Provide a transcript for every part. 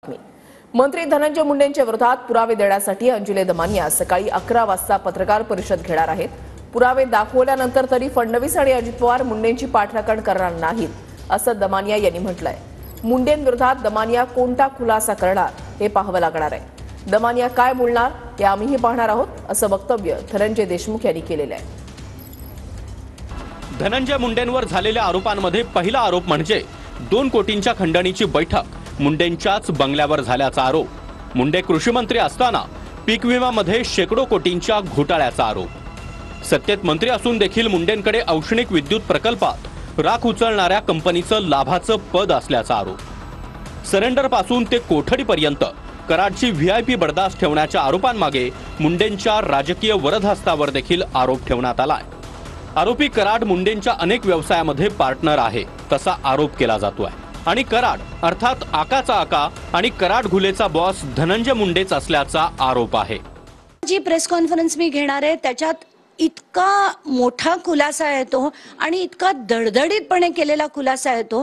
मंत्री धनंजय मुंडेंच्या विरोधात पुरावे देण्यासाठी अंजुले दमानिया सकाळी 11 वाजता पत्रकार परिषद घेणार आहेत। पुरावे दाखवल्यानंतर तरी फडणवीस आणि अजित पवार मुंडेंची पाठराखण करणार नाहीत, असं दमानिया यांनी म्हटलंय। मुंडेंविरोधात दमानिया कोणता खुलासा करणार हे पाहावं लागणार आहे। दमानिया काय बोलणार हे आम्हीही पाहणार आहोत, असं वक्तव्य धनंजय देशमुख यांनी केलेलं आहे। धनंजय मुंडेंवर झालेल्या आरोपांमध्ये पहिला आरोप म्हणजे 2 कोटींच्या खंडणीची बैठक मुंडेंच्याच बंगल्यावर झाल्याचा आरोप। मुंडे कृषी मंत्री असताना पीक विम्यामध्ये शेकडो कोटींच्या घोटाळ्याचा आरोप। सत्तेत मंत्री असून देखील मुंडेंकडे औष्णिक विद्युत प्रकल्पात राख उचलणाऱ्या कंपनीचं लाभाचं पद असल्याचा आरोप। सरेंडर पासून ते कोठडीपर्यंत कराडची व्हीआयपी बर्दास्त ठेवण्याच्या आरोपांमागे मुंडेंच्या राजकीय वरदहस्तावर देखील आरोप ठेवण्यात आलाय। आरोपी कराड मुंडेंच्या अनेक व्यवसायामध्ये पार्टनर आहे तसा आरोप केला जातोय आणि कराड अर्थात आकाचा आका आणि कराड घुलेचा बॉस धनंजय मुंडेच असल्याचा आरोप आहे। जी प्रेस कॉन्फरन्स मी घेणार आहे त्याच्यात इतका मोठा खुलासा आहे तो आणि इतका दडदडीतपणे केलेला खुलासा आहे तो,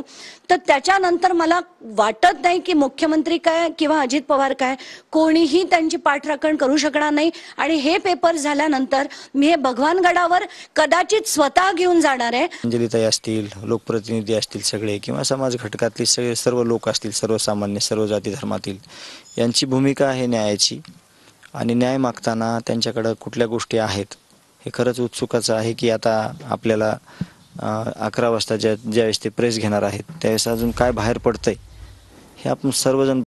तर त्याच्यानंतर मला वाटत नाही की मुख्यमंत्री काय किंवा अजित पवार काय कोणीही त्यांची पाठराखण करू शकणार नाही। आणि हे पेपर झाल्यानंतर मी हे भगवानगडावर कदाचित स्वतः घेऊन जाणार आहे। अंजलीताई असतील, लोकप्रतिनिधी असतील सगळे किंवा समाज घटकातले सगळे सर्व लोक असतील, सर्वसामान्य सर्व जाती धर्मातील, यांची भूमिका आहे न्यायाची आणि न्याय मागताना त्यांच्याकडे कुठल्या गोष्टी आहेत हे खरंच उत्सुकाचं आहे की आता आपल्याला 11 वाजता ज्यावेळेस ते प्रेस घेणार आहेत त्यावेळेस अजून काय बाहेर पडतंय हे आपण सर्वजण